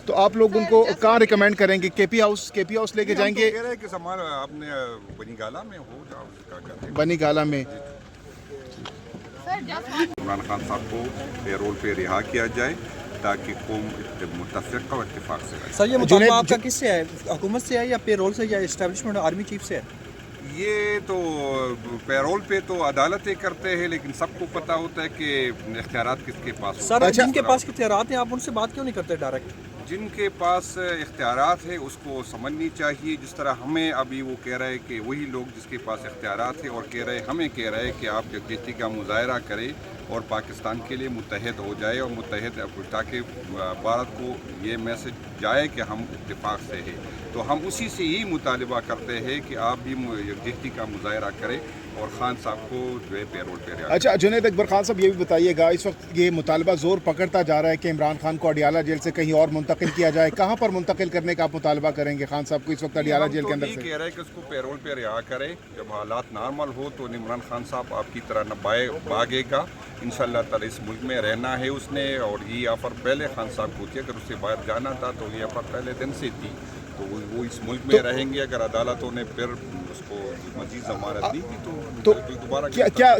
تو آپ لوگ ان کو کہاں ریکمینڈ کریں گے؟ کے پی ہاؤس لے کے جائیں گے؟ کہہ رہے ہیں کہ ہمارا آپ نے بنی گالا میں ہو جاؤ کا کرتے بنی گالا میں عمران خان صاحب کو پیرول پہ رہا کیا جائے تاکہ قوم متفق و اتفاق سے رہے. سر یہ مطالبہ آپ کا کس سے ہے؟ حکومت سے ہے یا پے رول سے یا اسٹیبلشمنٹ آرمی چیف سے ہے؟ یہ تو پیرول پہ تو عدالتیں کرتے ہیں لیکن سب کو پتہ ہوتا ہے کہ اختیارات کس کے پاس ہوتے سر جن کے پاس اختیارات ہیں آپ ان سے بات کیوں نہیں کرتے ڈائریکٹ؟ جن کے پاس اختیارات ہے اس کو سمجھنی چاہیے. جس طرح ہمیں ابھی وہ کہہ رہے کہ وہی لوگ جس کے پاس اختیارات ہیں اور ہمیں کہہ رہے کہ آپ یکجہتی کا مظاہرہ کریں اور پاکستان کے لیے متحد ہو جائے اور متحد تاکہ بھارت کو یہ میسج جائے کہ ہم اتفاق سے ہیں. تو ہم اسی سے یہی مطالبہ کرتے ہیں کہ آپ بھی یکجہتی کا مظاہرہ کریں اور خان صاحب کو جو ہے پیرول پہ رہا. اچھا جنید اکبر خان صاحب یہ بھی بتائیے گا، اس وقت یہ مطالبہ زور پکڑتا جا رہا ہے کہ عمران خان کو اڈیالہ جیل سے کہیں اور منتقل کیا جائے. کہاں پر منتقل کرنے کا آپ مطالبہ کریں گے خان صاحب کو اس وقت اڈیالہ جیل کے اندر سے؟ ہم تو یہ کہہ رہے ہیں کہ اس کو پیرول پہ رہا کرے. جب حالات نارمل ہو تو عمران خان صاحب آپ کی طرح نہ بھاگے گا. انشاءاللہ تعالی اس ملک میں رہنا ہے اس نے، اور یہ آفر پہلے خان صاحب کو تھی. اگر اسے باہر جانا تھا تو یہ آفر پہلے دن سے تھی. تو وہ اس ملک میں رہیں گے. اگر عدالتوں نے پھر اس کو مزید ضمانت دی تھی تو دوبارہ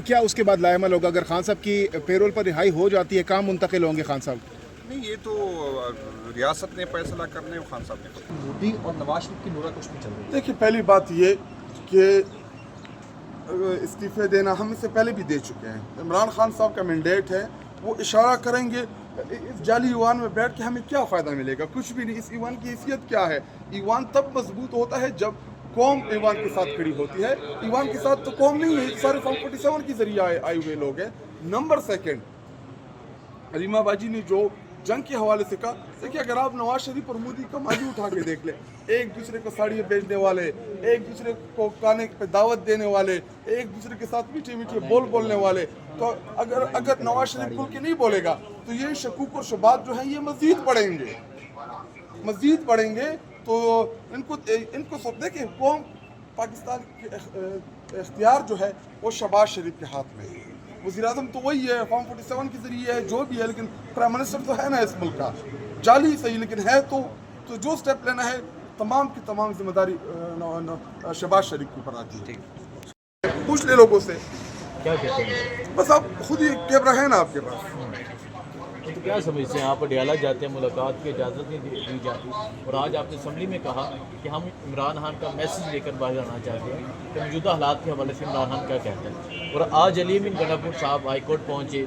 کیا اس کے بعد لائے عمل ہوگا؟ اگر خان صاحب کی پیرول پر رہائی ہو جاتی ہے کہاں منتقل ہوں گے خان صاحب؟ نہیں، یہ تو ریاست نے فیصلہ کرنے خان صاحب نے. مودی اور نواز شریف کی نورا کشتی چل رہی ہے. دیکھیے پہلی بات یہ کہ استعفے دینا ہم اس سے پہلے بھی دے چکے ہیں. عمران خان صاحب کا مینڈیٹ ہے، وہ اشارہ کریں گے. اس جعلی ایوان میں بیٹھ کے ہمیں کیا فائدہ ملے گا؟ کچھ بھی نہیں. اس ایوان کی حیثیت کیا ہے؟ ایوان تب مضبوط ہوتا ہے جب قوم ایوان کے ساتھ کھڑی ہوتی ہے. ایوان کے ساتھ تو قوم نہیں ہے، سارے فارم 47 کے ذریعے آئے ہوئے لوگ ہیں. نمبر سیکنڈ، علیمہ باجی نے جو جنگ کے حوالے سے کہا، دیکھیے اگر آپ نواز شریف اور مودی کا ماضی اٹھا کے دیکھ لیں، ایک دوسرے کو ساڑیاں بیچنے والے، ایک دوسرے کو کھانے پہ دعوت دینے والے، ایک دوسرے کے ساتھ میٹھے میٹھے بولنے والے. تو اگر نواز شریف کھل کے نہیں بولے گا تو یہ شکوک اور شبہات جو ہیں یہ مزید بڑھیں گے. تو ان کو سب دیکھیں، قوم پاکستان کے اختیار جو ہے وہ شہباز شریف کے ہاتھ میں ہے. وزیر اعظم تو وہی ہے، فارم 47 کے ذریعے ہے، جو بھی ہے، لیکن پرائم منسٹر تو ہے نا اس ملک کا. جعلی صحیح لیکن ہے تو جو سٹیپ لینا ہے تمام کی تمام ذمہ داری شہباز شریف کے اوپر آتی ہے. پوچھ لے لوگوں سے، کیا کہتے ہیں؟ بس آپ خود ہی کیمرہ ہے نا آپ کے پاس. تو کیا سمجھتے ہیں؟ آپ اڈیالہ جاتے ہیں، ملاقات کی اجازت نہیں دی جاتی، اور آج آپ نے اسمبلی میں کہا کہ ہم عمران خان کا میسج لے کر باہر آنا چاہتے ہیں کہ موجودہ حالات کے حوالے سے عمران خان کیا کہتا ہے. اور آج علی بن گناپور صاحب ہائی کورٹ پہنچے،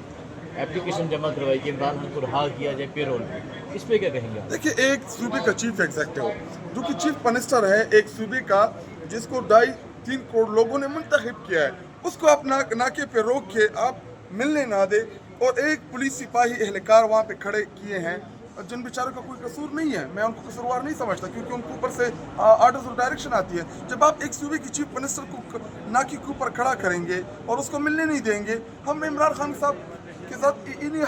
اپلیکیشن جمع کروائی کہ عمران خان کو رہا کیا جائے پیرول پہ. اس پہ کیا کہیں گے؟ دیکھیے ایک صوبے کا چیف ایگزیکٹو جو کہ چیف منسٹر ہے ایک صوبے کا، جس کو 2.5-3 کروڑ لوگوں نے منتخب کیا ہے، اس کو آپ ناکے پہ روک کے آپ ملنے نہ دے. اور ایک پولیس سپاہی اہلکار وہاں پہ کھڑے کیے ہیں جن بیچاروں کا کوئی قصور نہیں ہے. میں ان کو قصوروار نہیں سمجھتا کیونکہ ان کے اوپر سے آرڈرز اور ڈائریکشن آتی ہے. جب آپ ایک صوبے کی چیف منسٹر کو ناکے کے اوپر کھڑا کریں گے اور اس کو ملنے نہیں دیں گے، ہم عمران خان صاحب کے ساتھ انہی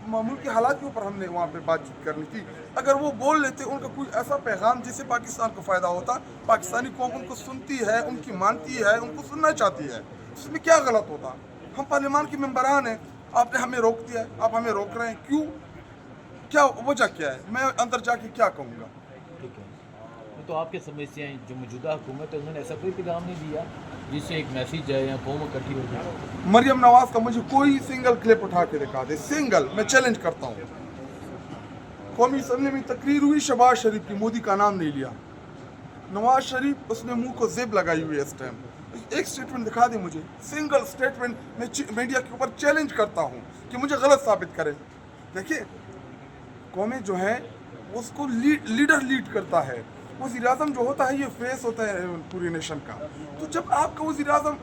ملک کے حالات کے اوپر ہم نے وہاں پہ بات چیت کرنی تھی. اگر وہ بول لیتے ان کا کوئی ایسا پیغام جس سے پاکستان کو فائدہ ہوتا، پاکستانی قوم ان کو سنتی ہے، ان کی مانتی ہے، ان کو سننا چاہتی ہے، اس میں کیا غلط ہوتا؟ ہم پارلیمان کے ممبران ہیں، آپ نے ہمیں روک دیا ہے، آپ ہمیں روک رہے ہیں، کیوں؟ کیا وجہ کیا ہے؟ میں اندر جا کے کیا کہوں گا؟ ٹھیک ہے، تو آپ کے سمجھتے ہیں جو موجودہ حکومت ہے انہوں نے ایسا کوئی پیغام نہیں دیا جس سے ایک میسیج جائے یا قوم اکٹھی ہو جائے؟ مریم نواز کا مجھے کوئی سنگل کلپ اٹھا کے دکھا دے، سنگل. میں چیلنج کرتا ہوں. قومی اسمبلی میں تقریر ہوئی، شہباز شریف کی، مودی کا نام نہیں لیا. نواز شریف اس نے منہ کو زیب لگائی ہوئی ہے اس ٹائم. ایک سٹیٹمنٹ دکھا دیں مجھے، سنگل سٹیٹمنٹ. میں میڈیا کے اوپر چیلنج کرتا ہوں کہ مجھے غلط ثابت کرے. دیکھیے قومیں جو ہیں اس کو لیڈر لیڈ کرتا ہے. وزیر اعظم جو ہوتا ہے یہ فیس ہوتا ہے پوری نیشن کا. تو جب آپ کا وزیر اعظم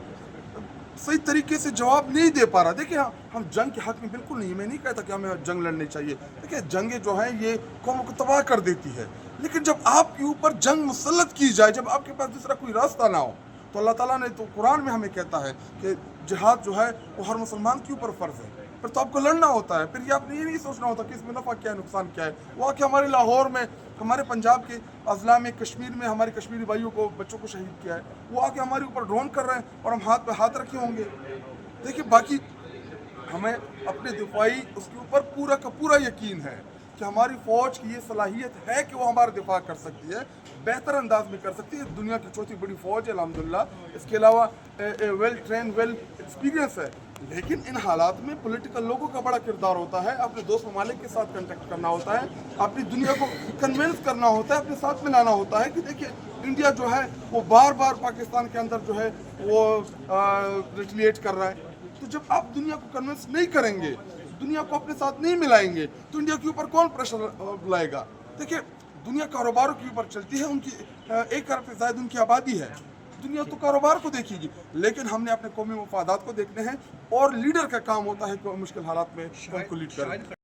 صحیح طریقے سے جواب نہیں دے پا رہا، دیکھیں ہم جنگ کے حق میں بالکل نہیں، میں نہیں کہتا کہ ہمیں جنگ لڑنی چاہیے. دیکھیں جنگیں جو ہیں یہ قوموں کو تباہ کر دیتی ہے، لیکن جب آپ کے اوپر جنگ مسلط کی جائے، جب آپ کے پاس دوسرا کوئی راستہ نہ ہو، تو اللہ تعالیٰ نے تو قرآن میں ہمیں کہتا ہے کہ جہاد جو ہے وہ ہر مسلمان کے اوپر فرض ہے. پھر تو آپ کو لڑنا ہوتا ہے. پھر یہ آپ نے یہ نہیں سوچنا ہوتا کہ اس میں نفع کیا ہے نقصان کیا ہے. وہ آ کے ہمارے لاہور میں، ہمارے پنجاب کے اضلاع میں، کشمیر میں ہمارے کشمیری بھائیوں کو، بچوں کو شہید کیا ہے. وہ آ کے ہمارے اوپر ڈرون کر رہے ہیں اور ہم ہاتھ پہ ہاتھ رکھے ہوں گے. دیکھیے باقی ہمیں اپنے دفاعی اس کے اوپر پورا کا پورا یقین ہے کہ ہماری فوج کی یہ صلاحیت ہے کہ وہ ہمارا دفاع کر سکتی ہے، بہتر انداز میں کر سکتی ہے. دنیا کی چوتھی بڑی فوج ہے الحمدللہ. اس کے علاوہ ویل ٹرین ویل ایکسپیرینس ہے. لیکن ان حالات میں پولیٹیکل لوگوں کا بڑا کردار ہوتا ہے. اپنے دوست ممالک کے ساتھ کنٹیکٹ کرنا ہوتا ہے، اپنی دنیا کو کنونس کرنا ہوتا ہے، اپنے ساتھ ملانا ہوتا ہے کہ دیکھیے انڈیا جو ہے وہ بار بار پاکستان کے اندر جو ہے وہ ریٹیلیٹ کر رہا ہے. تو جب آپ دنیا کو کنونس نہیں کریں گے، دنیا کو اپنے ساتھ نہیں ملائیں گے، تو انڈیا کے اوپر کون پریشر لائے گا؟ دیکھیے دنیا کاروباروں کے اوپر چلتی ہے. ان کی 1 ارب سے زائد ان کی آبادی ہے. دنیا تو کاروبار کو دیکھے گی، لیکن ہم نے اپنے قومی مفادات کو دیکھنے ہیں، اور لیڈر کا کام ہوتا ہے کہ وہ مشکل حالات میں ان کو لیڈ کرے.